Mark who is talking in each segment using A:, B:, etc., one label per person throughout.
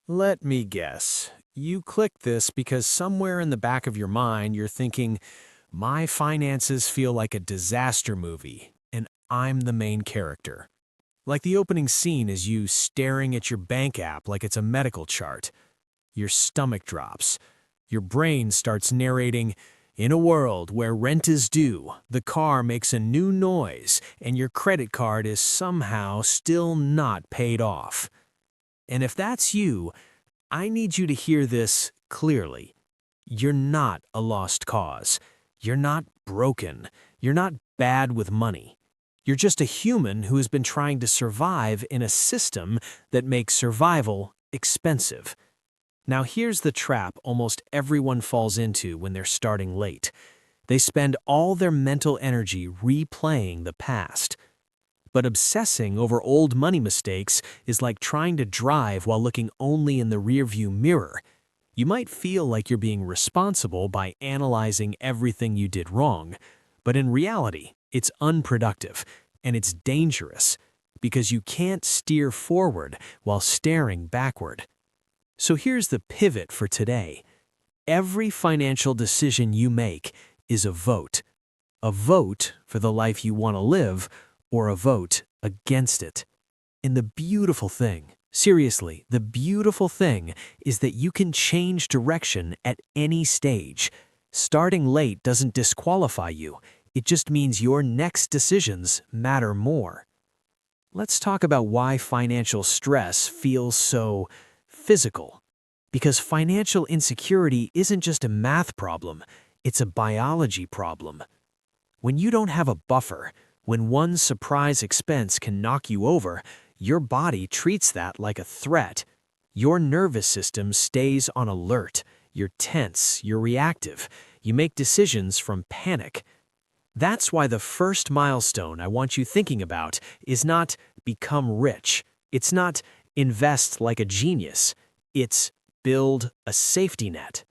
A: Let me guess. You clicked this because somewhere in the back of your mind you're thinking, my finances feel like a disaster movie, and I'm the main character. Like the opening scene is you staring at your bank app like it's a medical chart. Your stomach drops. Your brain starts narrating, in a world where rent is due, the car makes a new noise, and your credit card is somehow still not paid off. And if that's you, I need you to hear this clearly. You're not a lost cause. You're not broken. You're not bad with money. You're just a human who has been trying to survive in a system that makes survival expensive. Now here's the trap almost everyone falls into when they're starting late. They spend all their mental energy replaying the past. But obsessing over old money mistakes is like trying to drive while looking only in the rearview mirror. You might feel like you're being responsible by analyzing everything you did wrong, but in reality, it's unproductive and it's dangerous because you can't steer forward while staring backward. So here's the pivot for today. Every financial decision you make is a vote. A vote for the life you want to live, or a vote against it. And the beautiful thing, seriously, the beautiful thing is that you can change direction at any stage. Starting late doesn't disqualify you. It just means your next decisions matter more. Let's talk about why financial stress feels so physical. Because financial insecurity isn't just a math problem, it's a biology problem. When you don't have a buffer, when one surprise expense can knock you over, your body treats that like a threat. Your nervous system stays on alert. You're tense, you're reactive. You make decisions from panic. That's why the first milestone I want you thinking about is not become rich. It's not invest like a genius. It's build a safety net.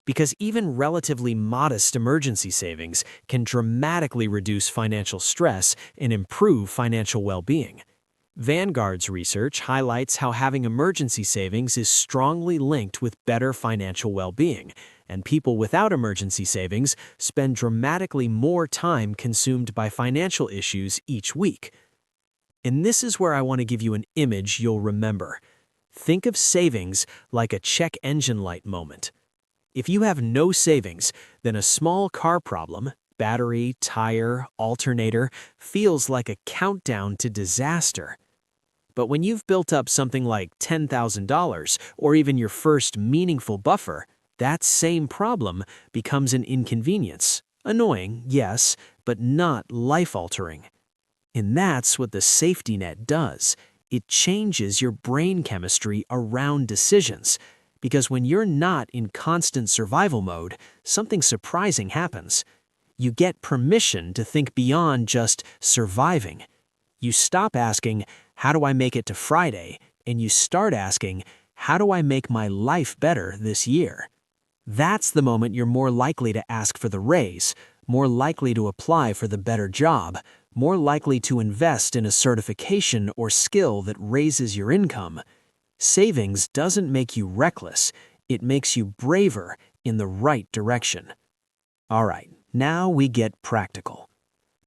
A: Because even relatively modest emergency savings can dramatically reduce financial stress and improve financial well-being. Vanguard's research highlights how having emergency savings is strongly linked with better financial well-being, and people without emergency savings spend dramatically more time consumed by financial issues each week. And this is where I want to give you an image you'll remember. Think of savings like a check engine light moment. If you have no savings, then a small car problem, battery, tire, alternator, feels like a countdown to disaster. But when you've built up something like $10,000 or even your first meaningful buffer, that same problem becomes an inconvenience. Annoying, yes, but not life-altering. And that's what the safety net does. It changes your brain chemistry around decisions. Because when you're not in constant survival mode, something surprising happens. You get permission to think beyond just surviving. You stop asking, how do I make it to Friday? And you start asking, how do I make my life better this year? That's the moment you're more likely to ask for the raise, more likely to apply for the better job, more likely to invest in a certification or skill that raises your income. Savings doesn't make you reckless, it makes you braver in the right direction. All right, now we get practical.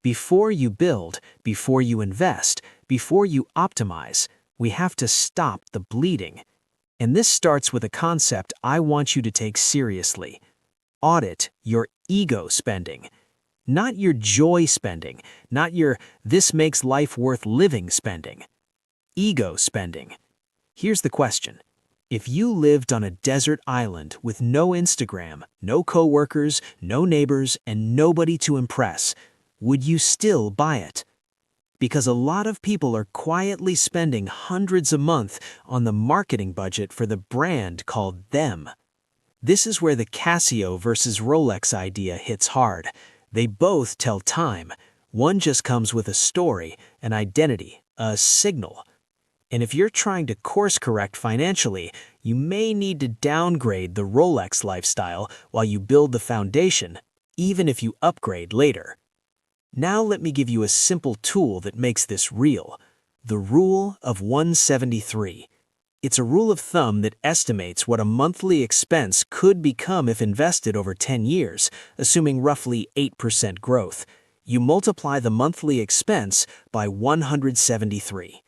A: Before you build, before you invest, before you optimize, we have to stop the bleeding. And this starts with a concept I want you to take seriously. Audit your ego spending. Not your joy spending, not your this makes life worth living spending. Ego spending. Here's the question. If you lived on a desert island with no Instagram, no coworkers, no neighbors, and nobody to impress, would you still buy it? Because a lot of people are quietly spending hundreds a month on the marketing budget for the brand called them. This is where the Casio versus Rolex idea hits hard. They both tell time. One just comes with a story, an identity, a signal. And if you're trying to course correct financially, you may need to downgrade the Rolex lifestyle while you build the foundation, even if you upgrade later. Now let me give you a simple tool that makes this real. The Rule of 173.
B: It's a rule of thumb that estimates what a monthly expense could become if invested over 10 years, assuming roughly 8% growth. You multiply the monthly expense by 173.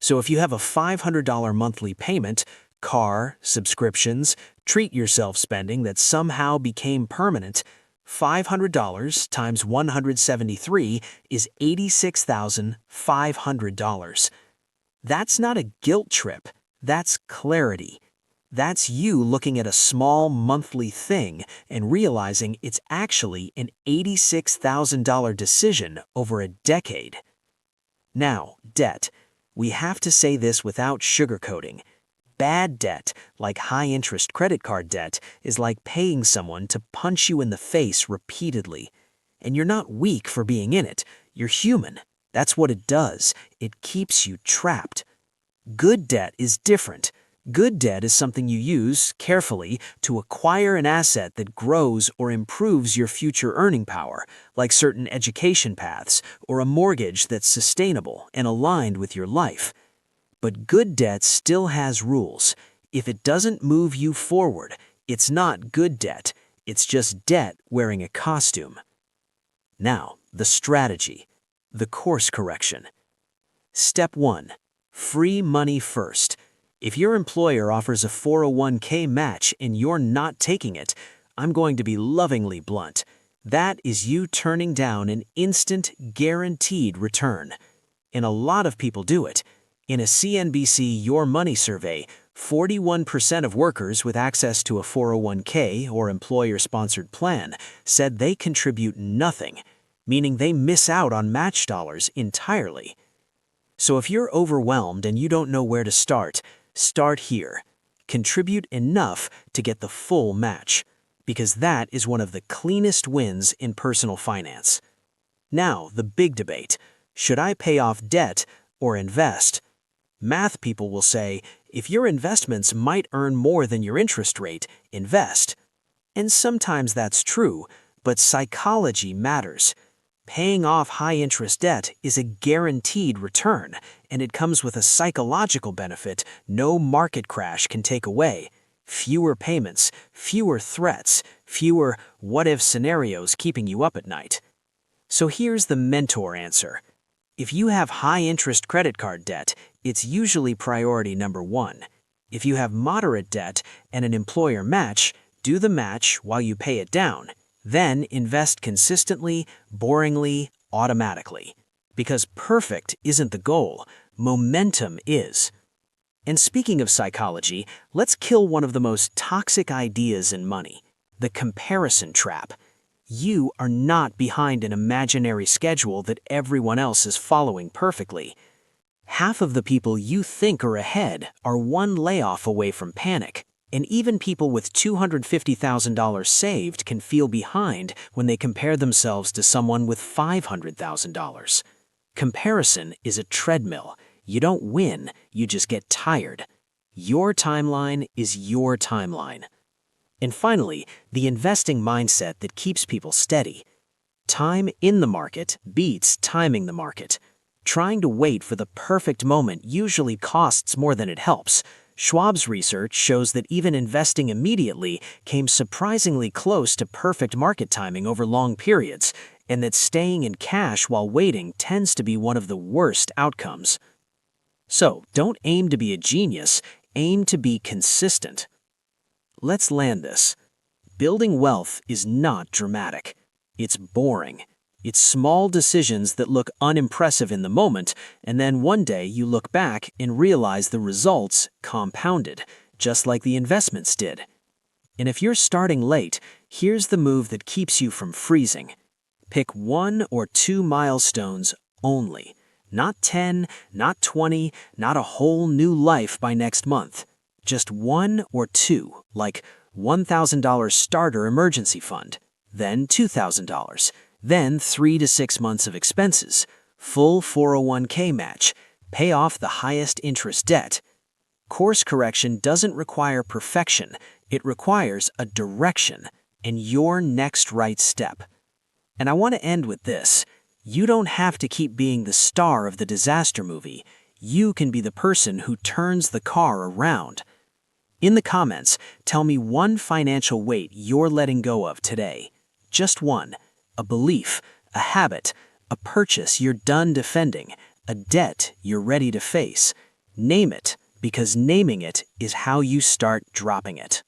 B: So if you have a $500 monthly payment, car, subscriptions, treat yourself spending that somehow became permanent, $500 times 173 is $86,500. That's not a guilt trip. That's clarity. That's you looking at a small monthly thing and realizing it's actually an $86,000 decision over a decade. Now, debt. We have to say this without sugarcoating. Bad debt, like high-interest credit card debt, is like paying someone to punch you in the face repeatedly. And you're not weak for being in it. You're human. That's what it does. It keeps you trapped. Good debt is different. Good debt is something you use, carefully, to acquire an asset that grows or improves your future earning power, like certain education paths or a mortgage that's sustainable and aligned with your life. But good debt still has rules. If it doesn't move you forward, it's not good debt. It's just debt wearing a costume. Now, the strategy, the course correction. Step 1. Free money first. If your employer offers a 401k match and you're not taking it, I'm going to be lovingly blunt. That is you turning down an instant, guaranteed return. And a lot of people do it. In a CNBC Your Money survey, 41% of workers with access to a 401k or employer-sponsored plan said they contribute nothing, meaning they miss out on match dollars entirely. So if you're overwhelmed and you don't know where to start here. Contribute enough to get the full match, because that is one of the cleanest wins in personal finance. Now, the big debate. Should I pay off debt or invest? Math people will say, if your investments might earn more than your interest rate, invest. And sometimes that's true, but psychology matters. Paying off high-interest debt is a guaranteed return, and it comes with a psychological benefit no market crash can take away. Fewer payments, fewer threats, fewer what-if scenarios keeping you up at night. So here's the mentor answer. If you have high-interest credit card debt, it's usually priority number 1. If you have moderate debt and an employer match, do the match while you pay it down. Then invest consistently, boringly, automatically. Because perfect isn't the goal, momentum is. And speaking of psychology, let's kill one of the most toxic ideas in money, the comparison trap. You are not behind an imaginary schedule that everyone else is following perfectly. Half of the people you think are ahead are one layoff away from panic. And even people with $250,000 saved can feel behind when they compare themselves to someone with $500,000. Comparison is a treadmill. You don't win, you just get tired. Your timeline is your timeline. And finally, the investing mindset that keeps people steady. Time in the market beats timing the market. Trying to wait for the perfect moment usually costs more than it helps. Schwab's research shows that even investing immediately came surprisingly close to perfect market timing over long periods, and that staying in cash while waiting tends to be one of the worst outcomes. So, don't aim to be a genius, aim to be consistent. Let's land this. Building wealth is not dramatic. It's boring. It's small decisions that look unimpressive in the moment, and then one day you look back and realize the results compounded, just like the investments did. And if you're starting late, here's the move that keeps you from freezing. Pick 1 or 2 milestones only. Not 10, not 20, not a whole new life by next month. Just 1 or 2, like $1,000 starter emergency fund, then $2,000. Then 3 to 6 months of expenses, full 401k match, pay off the highest interest debt. Course correction doesn't require perfection, it requires a direction and your next right step. And I want to end with this. You don't have to keep being the star of the disaster movie. You can be the person who turns the car around. In the comments, tell me one financial weight you're letting go of today. Just one. A belief, a habit, a purchase you're done defending, a debt you're ready to face. Name it, because naming it is how you start dropping it.